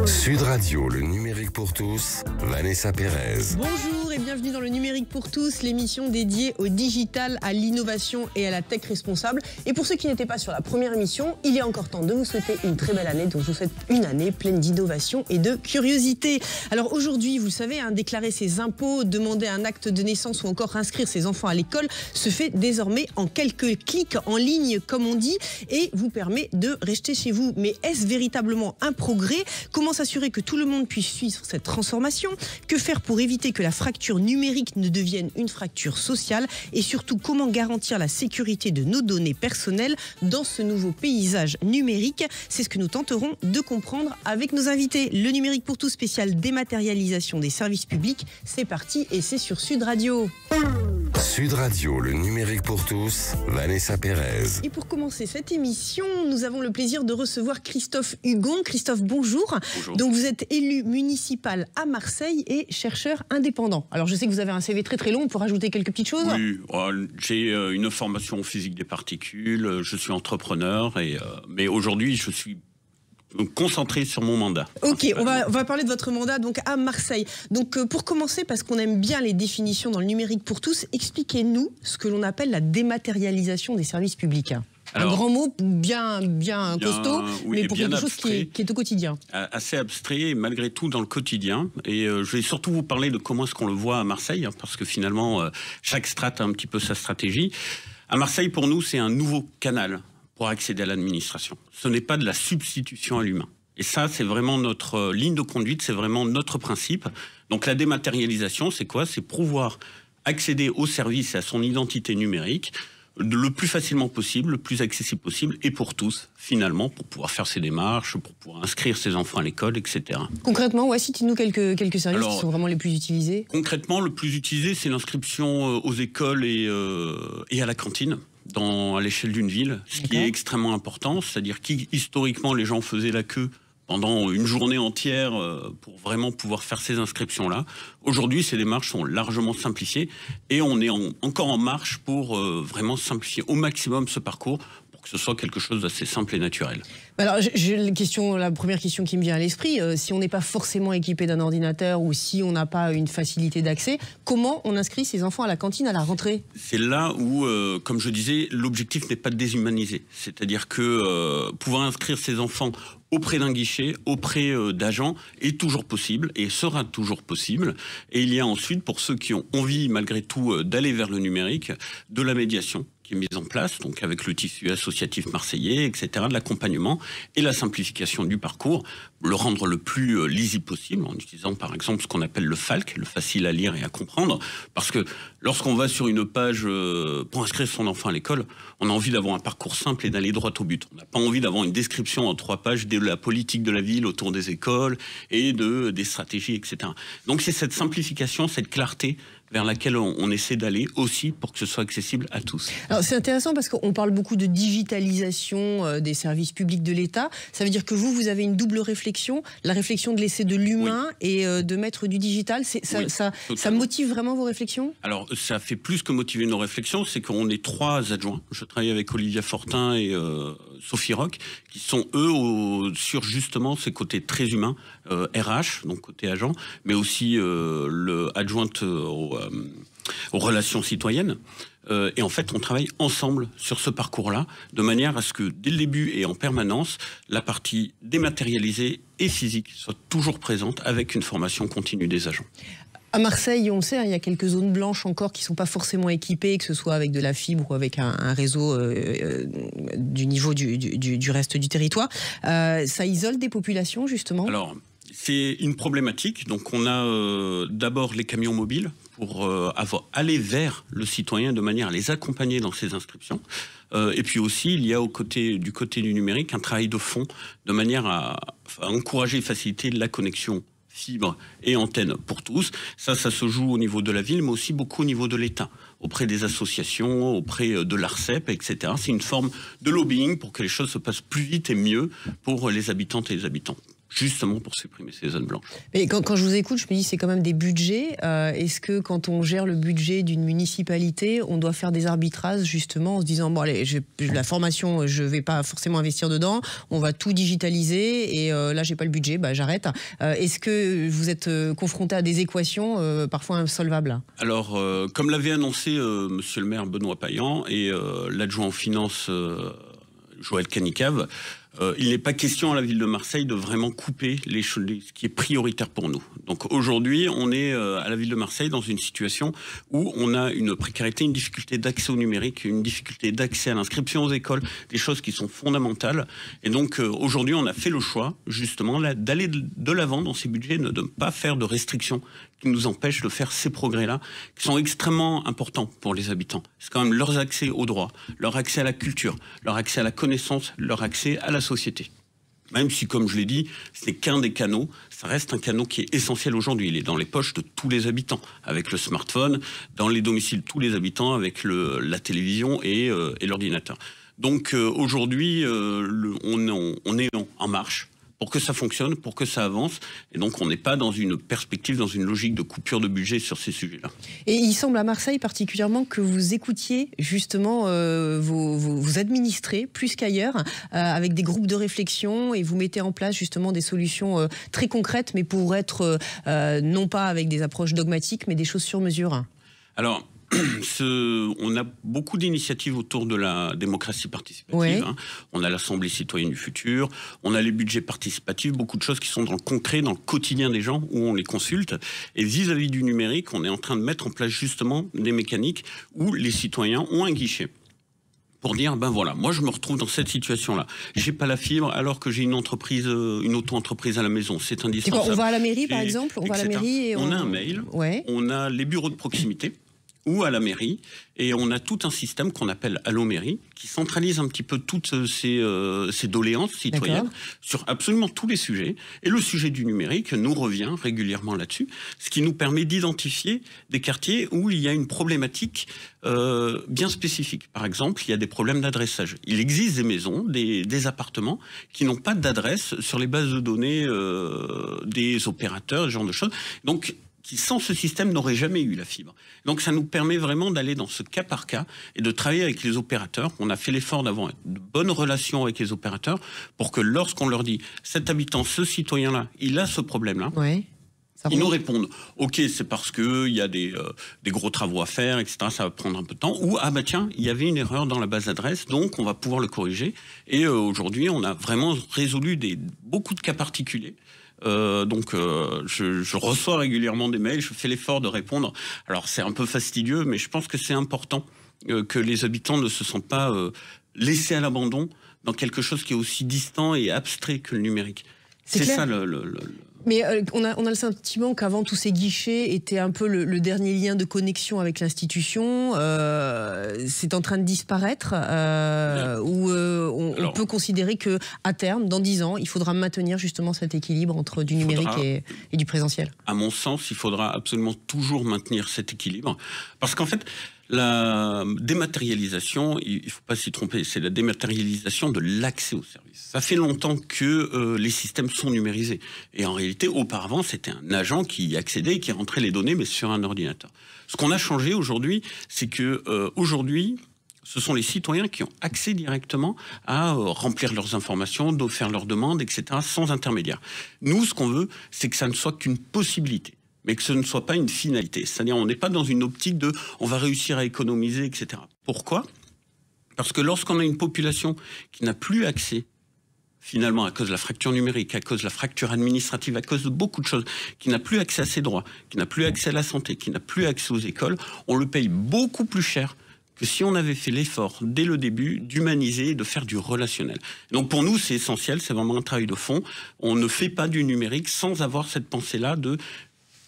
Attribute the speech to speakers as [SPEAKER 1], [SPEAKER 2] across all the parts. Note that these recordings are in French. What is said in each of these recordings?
[SPEAKER 1] Sud Radio, le numérique pour tous, Vanessa Pérez.
[SPEAKER 2] Bonjour et bienvenue dans le numérique pour tous, l'émission dédiée au digital, à l'innovation et à la tech responsable. Et pour ceux qui n'étaient pas sur la première émission, il est encore temps de vous souhaiter une très belle année. Donc je vous souhaite une année pleine d'innovation et de curiosité. Alors aujourd'hui, vous le savez, déclarer ses impôts, demander un acte de naissance ou encore inscrire ses enfants à l'école se fait désormais en quelques clics en ligne, comme on dit, et vous permet de rester chez vous. Mais est-ce véritablement un progrès ? Comment s'assurer que tout le monde puisse suivre cette transformation ? Que faire pour éviter que la fracture numérique ne devienne une fracture sociale ? Et surtout, comment garantir la sécurité de nos données personnelles dans ce nouveau paysage numérique ? C'est ce que nous tenterons de comprendre avec nos invités. Le numérique pour tous spécial dématérialisation des services publics, c'est parti et c'est sur Sud Radio.
[SPEAKER 1] Sud Radio, le numérique pour tous, Vanessa Pérez.
[SPEAKER 2] Et pour commencer cette émission, nous avons le plaisir de recevoir Christophe Hugon. Christophe, bonjour.
[SPEAKER 3] Bonjour.
[SPEAKER 2] Donc vous êtes élu municipal à Marseille et chercheur indépendant. Alors je sais que vous avez un CV très très long, on peut rajouter quelques petites choses.
[SPEAKER 3] Oui, j'ai une formation en physique des particules, je suis entrepreneur, mais aujourd'hui je suis concentré sur mon mandat.
[SPEAKER 2] Ok, on va parler de votre mandat donc à Marseille. Donc pour commencer, parce qu'on aime bien les définitions dans le numérique pour tous, expliquez-nous ce que l'on appelle la dématérialisation des services publics. Alors, un grand mot bien costaud,
[SPEAKER 3] oui,
[SPEAKER 2] mais pour quelque chose qui est au quotidien.
[SPEAKER 3] Assez abstrait, et malgré tout dans le quotidien. Et je vais surtout vous parler de comment est-ce qu'on le voit à Marseille, parce que finalement, chaque strate a un petit peu sa stratégie. À Marseille, pour nous, c'est un nouveau canal pour accéder à l'administration. Ce n'est pas de la substitution à l'humain. Et ça, c'est vraiment notre ligne de conduite, c'est vraiment notre principe. Donc la dématérialisation, c'est quoi ? C'est pouvoir accéder au service et à son identité numérique le plus facilement possible, le plus accessible possible, et pour tous, finalement, pour pouvoir faire ses démarches, pour pouvoir inscrire ses enfants à l'école, etc.
[SPEAKER 2] Concrètement, citez-nous quelques services qui sont vraiment les plus utilisés.
[SPEAKER 3] Concrètement, le plus utilisé, c'est l'inscription aux écoles et à la cantine. À l'échelle d'une ville, ce qui est extrêmement important, c'est-à-dire qu'historiquement les gens faisaient la queue pendant une journée entière pour vraiment pouvoir faire ces inscriptions-là. Aujourd'hui, ces démarches sont largement simplifiées et on est encore en marche pour vraiment simplifier au maximum ce parcours pour que ce soit quelque chose d'assez simple et naturel.
[SPEAKER 2] Alors, la première question qui me vient à l'esprit, si on n'est pas forcément équipé d'un ordinateur ou si on n'a pas une facilité d'accès, comment on inscrit ses enfants à la cantine à la rentrée ?
[SPEAKER 3] C'est là où, comme je disais, l'objectif n'est pas de déshumaniser. C'est-à-dire que pouvoir inscrire ses enfants auprès d'un guichet, auprès d'agents, est toujours possible et sera toujours possible. Et il y a ensuite, pour ceux qui ont envie, malgré tout, d'aller vers le numérique, de la médiation qui est mise en place, donc avec le tissu associatif marseillais, etc., de l'accompagnement et la simplification du parcours, le rendre le plus lisible possible, en utilisant par exemple ce qu'on appelle le FALC, le facile à lire et à comprendre, parce que lorsqu'on va sur une page pour inscrire son enfant à l'école, on a envie d'avoir un parcours simple et d'aller droit au but. On n'a pas envie d'avoir une description en 3 pages de la politique de la ville autour des écoles et des stratégies, etc. Donc c'est cette simplification, cette clarté vers laquelle on essaie d'aller aussi pour que ce soit accessible à tous.
[SPEAKER 2] Alors c'est intéressant parce qu'on parle beaucoup de digitalisation des services publics de l'État. Ça veut dire que vous avez une double réflexion, la réflexion de laisser de l'humain et de mettre du digital. Ça motive vraiment vos réflexions ?
[SPEAKER 3] Alors ça fait plus que motiver nos réflexions, c'est qu'on est 3 adjoints. Je travaille avec Olivia Fortin et Sophie Roch, qui sont eux sur justement ces côtés très humains, RH, donc côté agent, mais aussi adjointe aux relations citoyennes. Et en fait, on travaille ensemble sur ce parcours-là, de manière à ce que, dès le début et en permanence, la partie dématérialisée et physique soit toujours présente avec une formation continue des agents.
[SPEAKER 2] À Marseille, on le sait, il y a quelques zones blanches encore qui ne sont pas forcément équipées, que ce soit avec de la fibre ou avec un réseau du niveau du reste du territoire. Ça isole des populations, justement ?
[SPEAKER 3] Alors, c'est une problématique. Donc, on a d'abord les camions mobiles pour aller vers le citoyen de manière à les accompagner dans ses inscriptions. Et puis aussi, il y a du côté du numérique un travail de fond de manière à encourager et faciliter la connexion fibre et antenne pour tous. Ça se joue au niveau de la ville, mais aussi beaucoup au niveau de l'État, auprès des associations, auprès de l'ARCEP, etc. C'est une forme de lobbying pour que les choses se passent plus vite et mieux pour les habitantes et les habitants. justement pour supprimer ces zones blanches.
[SPEAKER 2] Mais quand je vous écoute, je me dis c'est quand même des budgets. Est-ce que quand on gère le budget d'une municipalité, on doit faire des arbitrages justement en se disant bon allez, la formation, je vais pas forcément investir dedans, on va tout digitaliser et là j'ai pas le budget, bah j'arrête. Est-ce que vous êtes confronté à des équations parfois insolvables?
[SPEAKER 3] Alors, comme l'avait annoncé monsieur le maire Benoît Payan et l'adjoint aux finances Joël Canicave, il n'est pas question à la ville de Marseille de vraiment couper ce qui est prioritaire pour nous. Donc aujourd'hui, on est à la ville de Marseille dans une situation où on a une précarité, une difficulté d'accès au numérique, une difficulté d'accès à l'inscription aux écoles, des choses qui sont fondamentales. Et donc aujourd'hui, on a fait le choix justement d'aller de l'avant dans ces budgets, de ne pas faire de restrictions qui nous empêchent de faire ces progrès-là, qui sont extrêmement importants pour les habitants. C'est quand même leur accès au droit, leur accès à la culture, leur accès à la connaissance, leur accès à la société. Même si, comme je l'ai dit, ce n'est qu'un des canaux, ça reste un canal qui est essentiel aujourd'hui. Il est dans les poches de tous les habitants, avec le smartphone, dans les domiciles de tous les habitants, avec la télévision et l'ordinateur. Donc aujourd'hui, on est en marche pour que ça fonctionne, pour que ça avance. Et donc, on n'est pas dans une perspective, dans une logique de coupure de budget sur ces sujets-là.
[SPEAKER 2] Et il semble à Marseille particulièrement que vous écoutiez justement vos administrés plus qu'ailleurs, avec des groupes de réflexion, et vous mettez en place justement des solutions très concrètes, mais pour être non pas avec des approches dogmatiques, mais des choses sur mesure.
[SPEAKER 3] Alors, on a beaucoup d'initiatives autour de la démocratie participative.
[SPEAKER 2] Ouais.
[SPEAKER 3] Hein. On a l'Assemblée citoyenne du futur, on a les budgets participatifs, beaucoup de choses qui sont dans le concret, dans le quotidien des gens, où on les consulte. Et vis-à-vis du numérique, on est en train de mettre en place justement des mécaniques où les citoyens ont un guichet pour dire, ben voilà, moi je me retrouve dans cette situation-là. J'ai pas la fibre alors que j'ai une entreprise, une auto-entreprise à la maison. C'est indispensable.
[SPEAKER 2] On va à la mairie par exemple, on va à la mairie et
[SPEAKER 3] on a un mail,
[SPEAKER 2] ouais.
[SPEAKER 3] On a les bureaux de proximité ou à la mairie, et on a tout un système qu'on appelle Allo Mairie, qui centralise un petit peu toutes ces doléances citoyennes sur absolument tous les sujets. Et le sujet du numérique nous revient régulièrement là-dessus, ce qui nous permet d'identifier des quartiers où il y a une problématique bien spécifique. Par exemple, il y a des problèmes d'adressage. Il existe des maisons, des appartements qui n'ont pas d'adresse sur les bases de données des opérateurs, ce genre de choses. Donc, qui sans ce système n'auraient jamais eu la fibre. Donc ça nous permet vraiment d'aller dans ce cas par cas et de travailler avec les opérateurs. On a fait l'effort d'avoir de bonnes relations avec les opérateurs pour que lorsqu'on leur dit cet habitant, ce citoyen-là, il a ce problème-là,
[SPEAKER 2] ouais.
[SPEAKER 3] Ils nous répondent ok, c'est parce que il y a des gros travaux à faire, etc. Ça va prendre un peu de temps. Ou ah bah tiens, il y avait une erreur dans la base d'adresse, donc on va pouvoir le corriger. Et aujourd'hui, on a vraiment résolu beaucoup de cas particuliers. Je reçois régulièrement des mails, je fais l'effort de répondre. Alors c'est un peu fastidieux, mais je pense que c'est important que les habitants ne se sentent pas laissés à l'abandon dans quelque chose qui est aussi distant et abstrait que le numérique. C'est ça
[SPEAKER 2] Mais on a le sentiment qu'avant, tous ces guichets étaient un peu le dernier lien de connexion avec l'institution. C'est en train de disparaître. On peut considérer qu'à terme, dans 10 ans, il faudra maintenir justement cet équilibre entre du numérique et du présentiel.
[SPEAKER 3] À mon sens, il faudra absolument toujours maintenir cet équilibre. Parce qu'en fait, la dématérialisation, il ne faut pas s'y tromper, c'est la dématérialisation de l'accès aux services. Ça fait longtemps que les systèmes sont numérisés. Et en réalité, auparavant, c'était un agent qui y accédait et qui rentrait les données, mais sur un ordinateur. Ce qu'on a changé aujourd'hui, c'est que aujourd'hui, ce sont les citoyens qui ont accès directement à remplir leurs informations, de faire leurs demandes, etc., sans intermédiaire. Nous, ce qu'on veut, c'est que ça ne soit qu'une possibilité, mais que ce ne soit pas une finalité. C'est-à-dire, on n'est pas dans une optique de « on va réussir à économiser », etc. Pourquoi ? Parce que lorsqu'on a une population qui n'a plus accès, finalement, à cause de la fracture numérique, à cause de la fracture administrative, à cause de beaucoup de choses, qui n'a plus accès à ses droits, qui n'a plus accès à la santé, qui n'a plus accès aux écoles, on le paye beaucoup plus cher que si on avait fait l'effort, dès le début, d'humaniser et de faire du relationnel. Donc pour nous, c'est essentiel, c'est vraiment un travail de fond. On ne fait pas du numérique sans avoir cette pensée-là de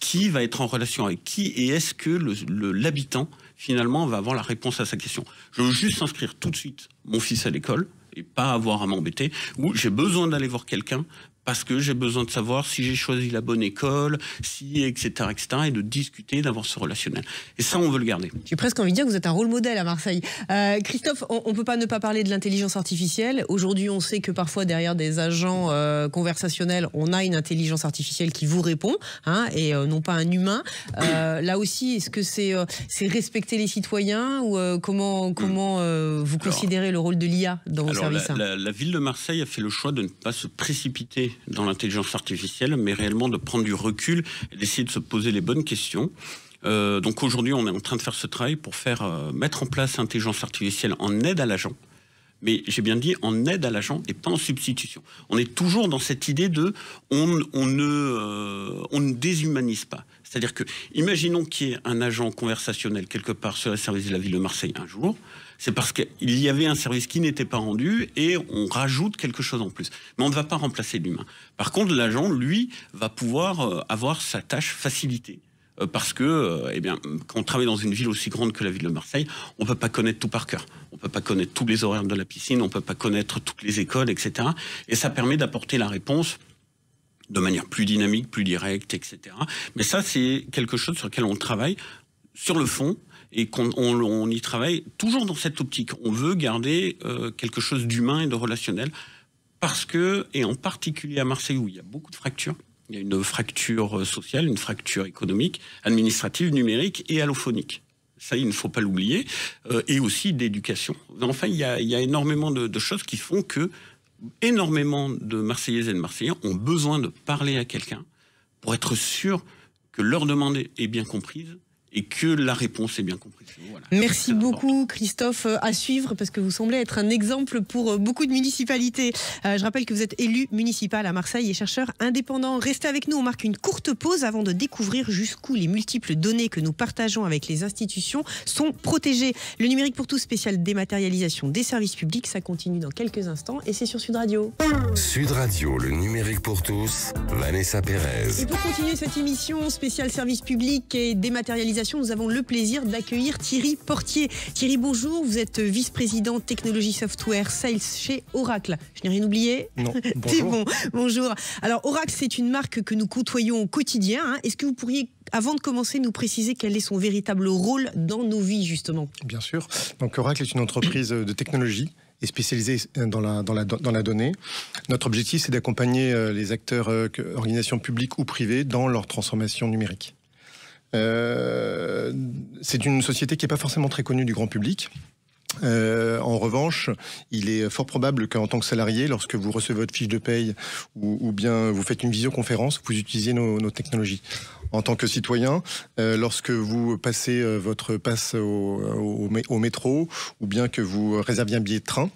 [SPEAKER 3] qui va être en relation avec qui et est-ce que l'habitant, finalement, va avoir la réponse à sa question. Je veux juste inscrire tout de suite mon fils à l'école et pas avoir à m'embêter, ou j'ai besoin d'aller voir quelqu'un parce que j'ai besoin de savoir si j'ai choisi la bonne école, si, etc., et de discuter, d'avoir ce relationnel. Et ça, on veut le garder.
[SPEAKER 2] J'ai presque envie de dire que vous êtes un rôle modèle à Marseille. Christophe, on ne peut pas ne pas parler de l'intelligence artificielle. Aujourd'hui, on sait que parfois, derrière des agents conversationnels, on a une intelligence artificielle qui vous répond, hein, et non pas un humain. Là aussi, est-ce que c'est respecter les citoyens ou comment vous considérez le rôle de l'IA dans vos services?
[SPEAKER 3] La ville de Marseille a fait le choix de ne pas se précipiter dans l'intelligence artificielle, mais réellement de prendre du recul et d'essayer de se poser les bonnes questions. Donc aujourd'hui, on est en train de faire ce travail pour mettre en place l'intelligence artificielle en aide à l'agent. Mais j'ai bien dit en aide à l'agent et pas en substitution. On est toujours dans cette idée de on ne déshumanise pas. C'est-à-dire que, imaginons qu'il y ait un agent conversationnel quelque part sur les services de la ville de Marseille un jour, c'est parce qu'il y avait un service qui n'était pas rendu et on rajoute quelque chose en plus. Mais on ne va pas remplacer l'humain. Par contre, l'agent, lui, va pouvoir avoir sa tâche facilitée. Parce que, quand on travaille dans une ville aussi grande que la ville de Marseille, on ne peut pas connaître tout par cœur. On ne peut pas connaître tous les horaires de la piscine, on ne peut pas connaître toutes les écoles, etc. Et ça permet d'apporter la réponse de manière plus dynamique, plus directe, etc. Mais ça, c'est quelque chose sur lequel on travaille sur le fond et qu'on y travaille toujours dans cette optique. On veut garder quelque chose d'humain et de relationnel parce que, et en particulier à Marseille où il y a beaucoup de fractures, il y a une fracture sociale, une fracture économique, administrative, numérique et allophonique. Ça, il ne faut pas l'oublier. Et aussi d'éducation. Enfin, il y a énormément de choses qui font que énormément de Marseillaises et de Marseillais ont besoin de parler à quelqu'un pour être sûr que leur demande est bien comprise et que la réponse est bien comprise. Voilà.
[SPEAKER 2] Merci beaucoup Christophe, à suivre parce que vous semblez être un exemple pour beaucoup de municipalités. Je rappelle que vous êtes élu municipal à Marseille et chercheur indépendant. Restez avec nous, on marque une courte pause avant de découvrir jusqu'où les multiples données que nous partageons avec les institutions sont protégées. Le numérique pour tous spécial dématérialisation des services publics, ça continue dans quelques instants et c'est sur Sud Radio.
[SPEAKER 1] Sud Radio, le numérique pour tous, Vanessa Pérez.
[SPEAKER 2] Et pour continuer cette émission spéciale service public et dématérialisation, nous avons le plaisir d'accueillir Thierry Portier. Thierry, bonjour, vous êtes vice-président technologie software sales chez Oracle. Je n'ai rien oublié?
[SPEAKER 4] Non, bonjour.
[SPEAKER 2] C'est bon, bonjour. Alors Oracle, c'est une marque que nous côtoyons au quotidien, hein. Est-ce que vous pourriez, avant de commencer, nous préciser quel est son véritable rôle dans nos vies, justement?
[SPEAKER 4] Bien sûr. Donc Oracle est une entreprise de technologie et spécialisée dans la donnée. Notre objectif, c'est d'accompagner les acteurs, organisations publiques ou privées, dans leur transformation numérique. C'est une société qui n'est pas forcément très connue du grand public. En revanche, il est fort probable qu'en tant que salarié, lorsque vous recevez votre fiche de paye ou bien vous faites une visioconférence, vous utilisez nos technologies. En tant que citoyen, lorsque vous passez votre passe au métro ou bien que vous réserviez un billet de train,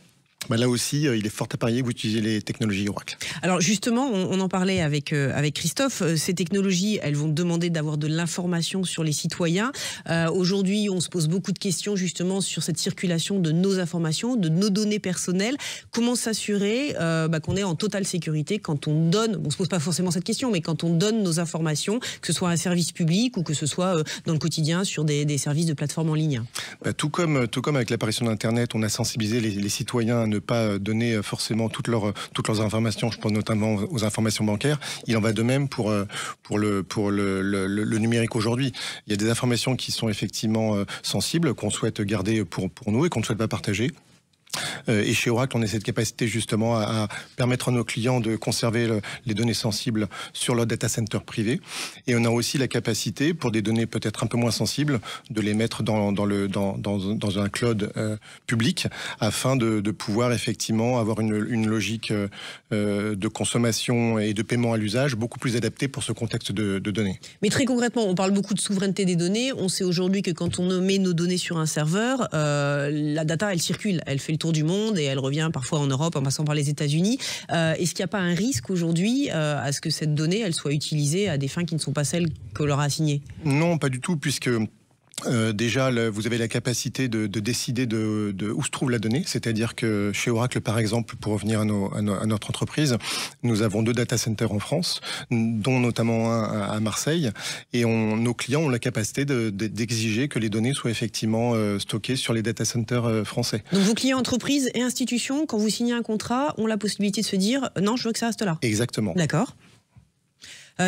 [SPEAKER 4] là aussi, il est fort à parier que vous utilisez les technologies Oracle.
[SPEAKER 2] Alors justement, on en parlait avec Christophe, ces technologies, elles vont demander d'avoir de l'information sur les citoyens. Aujourd'hui, on se pose beaucoup de questions justement sur cette circulation de nos informations, de nos données personnelles. Comment s'assurer qu'on est en totale sécurité quand on donne, on ne se pose pas forcément cette question, mais quand on donne nos informations, que ce soit à un service public ou que ce soit dans le quotidien sur des services de plateforme en ligne?
[SPEAKER 4] Tout comme avec l'apparition d'Internet, on a sensibilisé les citoyens à ne pas donner forcément toutes leurs informations. Je pense notamment aux informations bancaires. Il en va de même pour le numérique aujourd'hui. Il y a des informations qui sont effectivement sensibles, qu'on souhaite garder pour nous et qu'on ne souhaite pas partager. Et chez Oracle, on a cette capacité justement à permettre à nos clients de conserver les données sensibles sur leur data center privé. Et on a aussi la capacité, pour des données peut-être un peu moins sensibles, de les mettre dans un cloud public, afin de pouvoir effectivement avoir une logique de consommation et de paiement à l'usage beaucoup plus adaptée pour ce contexte de données.
[SPEAKER 2] Mais très concrètement, on parle beaucoup de souveraineté des données. On sait aujourd'hui que quand on met nos données sur un serveur, la data, elle circule, elle fait le tour du monde et elle revient parfois en Europe en passant par les États-Unis. Est-ce qu'il n'y a pas un risque aujourd'hui à ce que cette donnée elle soit utilisée à des fins qui ne sont pas celles qu'on leur a assignées?
[SPEAKER 4] Non, pas du tout, puisque Déjà, vous avez la capacité de décider de où se trouve la donnée, c'est-à-dire que chez Oracle, par exemple, pour revenir à notre entreprise, nous avons 2 data centers en France, dont notamment un à Marseille, et nos clients ont la capacité d'exiger que les données soient effectivement stockées sur les data centers français.
[SPEAKER 2] Donc vos clients entreprises et institutions, quand vous signez un contrat, ont la possibilité de se dire non, je veux que ça reste là.
[SPEAKER 4] Exactement.
[SPEAKER 2] D'accord.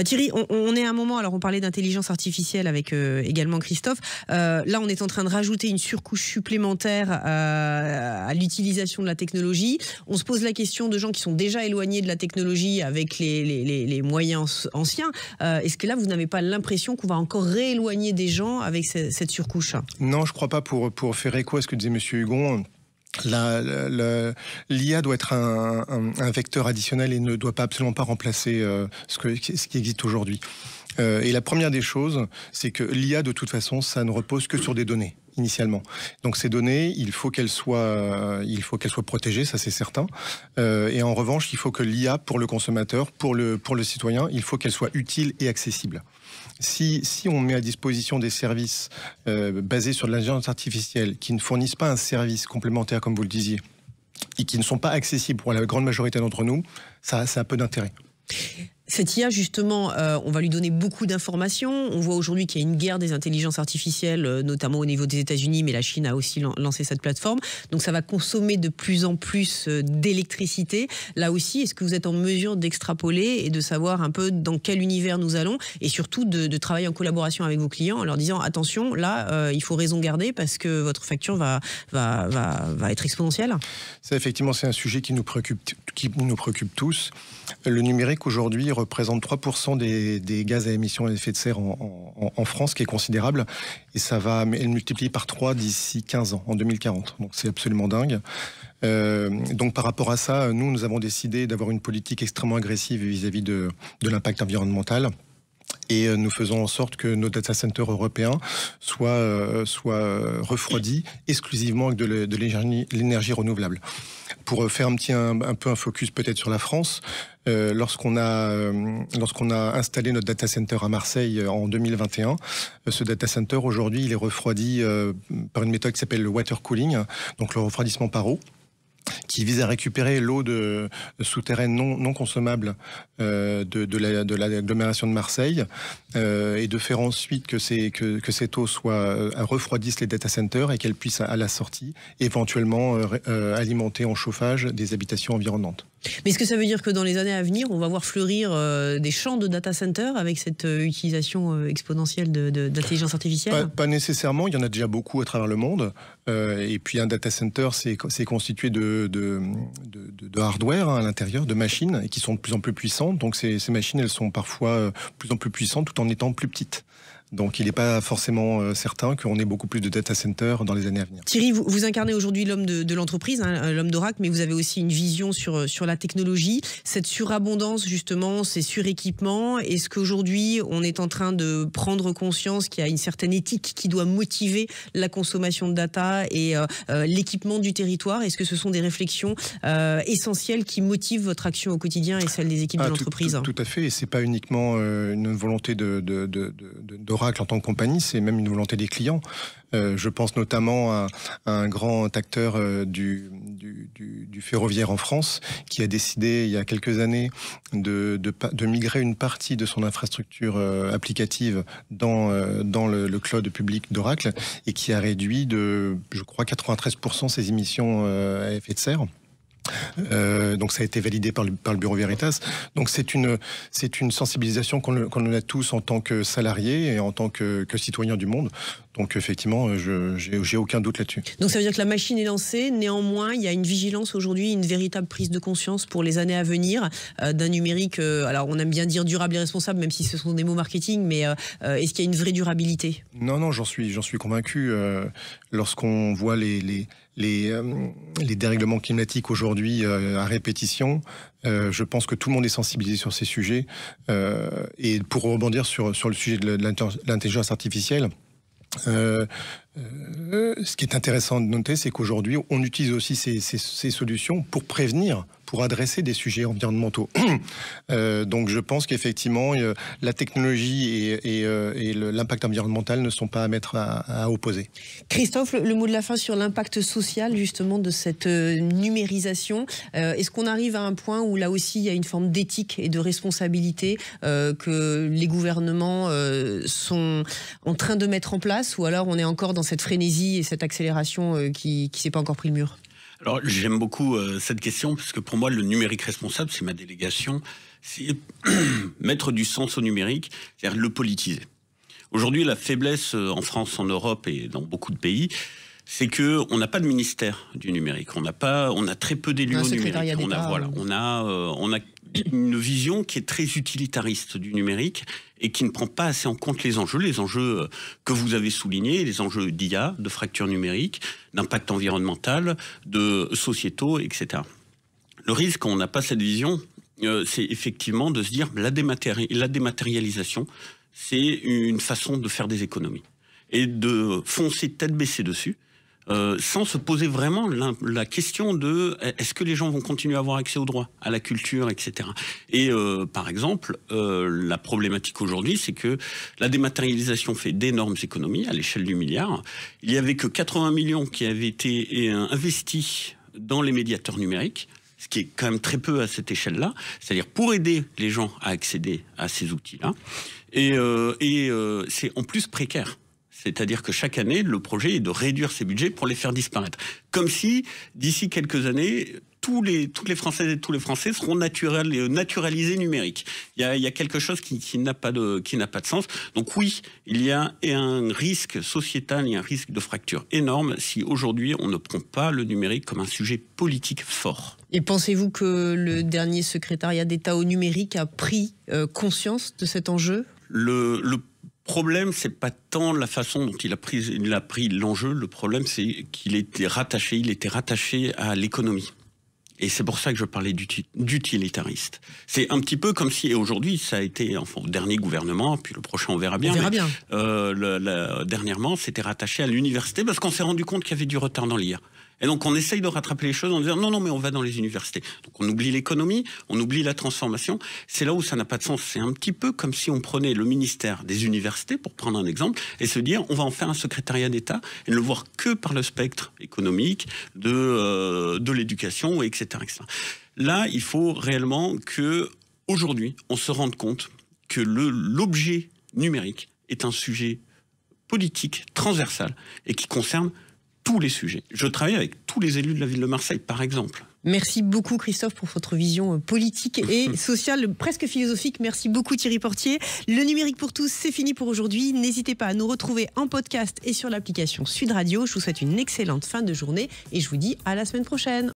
[SPEAKER 2] Thierry, on est à un moment, alors on parlait d'intelligence artificielle avec également Christophe, là on est en train de rajouter une surcouche supplémentaire à l'utilisation de la technologie. On se pose la question de gens qui sont déjà éloignés de la technologie avec les moyens anciens. Est-ce que là vous n'avez pas l'impression qu'on va encore rééloigner des gens avec cette surcouche?
[SPEAKER 4] Non, je ne crois pas, pour faire écho à ce que disait M. Hugon. L'IA doit être un vecteur additionnel et ne doit absolument pas remplacer ce qui existe aujourd'hui. Et la première des choses, c'est que l'IA, de toute façon, ça ne repose que sur des données, initialement. Donc ces données, il faut qu'elles soient protégées, ça c'est certain. Et en revanche, il faut que l'IA, pour le consommateur, pour le citoyen, il faut qu'elle soit utile et accessible. Si on met à disposition des services basés sur de l'intelligence artificielle qui ne fournissent pas un service complémentaire, comme vous le disiez, et qui ne sont pas accessibles pour la grande majorité d'entre nous, ça a peu d'intérêt.
[SPEAKER 2] Cette IA, justement, on va lui donner beaucoup d'informations. On voit aujourd'hui qu'il y a une guerre des intelligences artificielles, notamment au niveau des États-Unis, mais la Chine a aussi lancé cette plateforme. Donc ça va consommer de plus en plus d'électricité. Là aussi, est-ce que vous êtes en mesure d'extrapoler et de savoir un peu dans quel univers nous allons, et surtout de travailler en collaboration avec vos clients en leur disant attention, là, il faut raison garder parce que votre facture va être exponentielle? Ça,
[SPEAKER 4] effectivement, c'est un sujet qui nous préoccupe tous. Le numérique aujourd'hui représente 3% des gaz à émissions d'effet de serre en France, qui est considérable, et ça va être multiplié par 3 d'ici 15 ans, en 2040. Donc c'est absolument dingue. Donc par rapport à ça, nous avons décidé d'avoir une politique extrêmement agressive vis-à-vis de l'impact environnemental. Et nous faisons en sorte que nos data centers européens soient refroidis exclusivement avec de l'énergie renouvelable. Pour faire un peu un focus peut-être sur la France, lorsqu'on a installé notre data center à Marseille en 2021, ce data center aujourd'hui il est refroidi par une méthode qui s'appelle le water cooling, donc le refroidissement par eau, qui vise à récupérer l'eau souterraine non consommable de l'agglomération de Marseille et de faire ensuite que cette eau refroidisse les data centers et qu'elle puisse à la sortie éventuellement alimenter en chauffage des habitations environnantes.
[SPEAKER 2] Mais est-ce que ça veut dire que dans les années à venir, on va voir fleurir des champs de data centers avec cette utilisation exponentielle d'intelligence artificielle?
[SPEAKER 4] Pas nécessairement, il y en a déjà beaucoup à travers le monde. Et puis un data center, c'est constitué de hardware à l'intérieur, de machines, et qui sont de plus en plus puissantes. Donc ces machines, elles sont parfois de plus en plus puissantes tout en étant plus petites. Donc il n'est pas forcément certain qu'on ait beaucoup plus de data centers dans les années à venir.
[SPEAKER 2] Thierry, vous incarnez aujourd'hui l'homme de l'entreprise, hein, l'homme d'Oracle, mais vous avez aussi une vision sur la technologie. Cette surabondance, justement, ces suréquipements, est-ce qu'aujourd'hui on est en train de prendre conscience qu'il y a une certaine éthique qui doit motiver la consommation de data et l'équipement du territoire? Est-ce que ce sont des réflexions essentielles qui motivent votre action au quotidien et celle des équipes de l'entreprise?
[SPEAKER 4] Tout à fait, et c'est pas uniquement une volonté d'Oracle en tant que compagnie, c'est même une volonté des clients. Je pense notamment à un grand acteur du ferroviaire en France qui a décidé il y a quelques années de migrer une partie de son infrastructure applicative dans le cloud public d'Oracle et qui a réduit de, je crois, 93% ses émissions à effet de serre. Donc ça a été validé par le Bureau Veritas. Donc c'est une sensibilisation qu'on a tous en tant que salariés et en tant que citoyens du monde. Donc effectivement, j'ai aucun doute là-dessus.
[SPEAKER 2] Donc ça veut dire que la machine est lancée, néanmoins il y a une vigilance aujourd'hui, une véritable prise de conscience pour les années à venir d'un numérique, alors on aime bien dire durable et responsable, même si ce sont des mots marketing, mais est-ce qu'il y a une vraie durabilité?
[SPEAKER 4] Non, j'en suis convaincu. Lorsqu'on voit les dérèglements climatiques aujourd'hui à répétition, je pense que tout le monde est sensibilisé sur ces sujets. Et pour rebondir sur le sujet de l'intelligence artificielle, ce qui est intéressant de noter, c'est qu'aujourd'hui, on utilise aussi ces solutions pour prévenir pour adresser des sujets environnementaux. Donc je pense qu'effectivement, la technologie et l'impact environnemental ne sont pas à mettre à opposer.
[SPEAKER 2] Christophe, le mot de la fin sur l'impact social justement de cette numérisation. Est-ce qu'on arrive à un point où là aussi il y a une forme d'éthique et de responsabilité que les gouvernements sont en train de mettre en place, ou alors on est encore dans cette frénésie et cette accélération qui ne s'est pas encore pris le mur?
[SPEAKER 3] Alors j'aime beaucoup cette question, parce que pour moi le numérique responsable, c'est ma délégation, c'est mettre du sens au numérique, c'est-à-dire le politiser. Aujourd'hui, la faiblesse en France, en Europe et dans beaucoup de pays, c'est que on n'a pas de ministère du numérique. On a très peu d'élus au numérique. On a une vision qui est très utilitariste du numérique et qui ne prend pas assez en compte les enjeux que vous avez soulignés, les enjeux d'IA, de fracture numérique, d'impact environnemental, de sociétaux, etc. Le risque, quand on n'a pas cette vision, c'est effectivement de se dire la dématérialisation, c'est une façon de faire des économies et de foncer tête baissée dessus, sans se poser vraiment la question de est-ce que les gens vont continuer à avoir accès aux droits, à la culture, etc. Et par exemple, la problématique aujourd'hui, c'est que la dématérialisation fait d'énormes économies à l'échelle du milliard. Il n'y avait que 80 millions qui avaient été investis dans les médiateurs numériques, ce qui est quand même très peu à cette échelle-là, c'est-à-dire pour aider les gens à accéder à ces outils-là. Et c'est en plus précaire. C'est-à-dire que chaque année, le projet est de réduire ces budgets pour les faire disparaître. Comme si, d'ici quelques années, toutes les Françaises et tous les Français seront naturalisés numériques. Il y a quelque chose qui n'a pas de sens. Donc oui, il y a un risque sociétal, il y a un risque de fracture énorme si aujourd'hui on ne prend pas le numérique comme un sujet politique fort.
[SPEAKER 2] Et pensez-vous que le dernier secrétariat d'État au numérique a pris conscience de cet enjeu ?
[SPEAKER 3] Le problème, c'est pas tant la façon dont il a pris l'enjeu. Le problème, c'est qu'il était rattaché à l'économie. Et c'est pour ça que je parlais d'utilitariste. C'est un petit peu comme si, et aujourd'hui, ça a été, enfin, au dernier gouvernement, puis le prochain, on verra bien. Dernièrement, c'était rattaché à l'université parce qu'on s'est rendu compte qu'il y avait du retard dans l'IA. Et donc, on essaye de rattraper les choses en disant non, mais on va dans les universités. Donc, on oublie l'économie, on oublie la transformation. C'est là où ça n'a pas de sens. C'est un petit peu comme si on prenait le ministère des universités, pour prendre un exemple, et se dire on va en faire un secrétariat d'État et ne le voir que par le spectre économique de l'éducation, etc., etc. Là, il faut réellement que aujourd'hui, on se rende compte que l'objet numérique est un sujet politique transversal et qui concerne tous les sujets. Je travaille avec tous les élus de la ville de Marseille, par exemple.
[SPEAKER 2] Merci beaucoup Christophe pour votre vision politique et sociale, presque philosophique. Merci beaucoup Thierry Portier. Le numérique pour tous, c'est fini pour aujourd'hui. N'hésitez pas à nous retrouver en podcast et sur l'application Sud Radio. Je vous souhaite une excellente fin de journée et je vous dis à la semaine prochaine.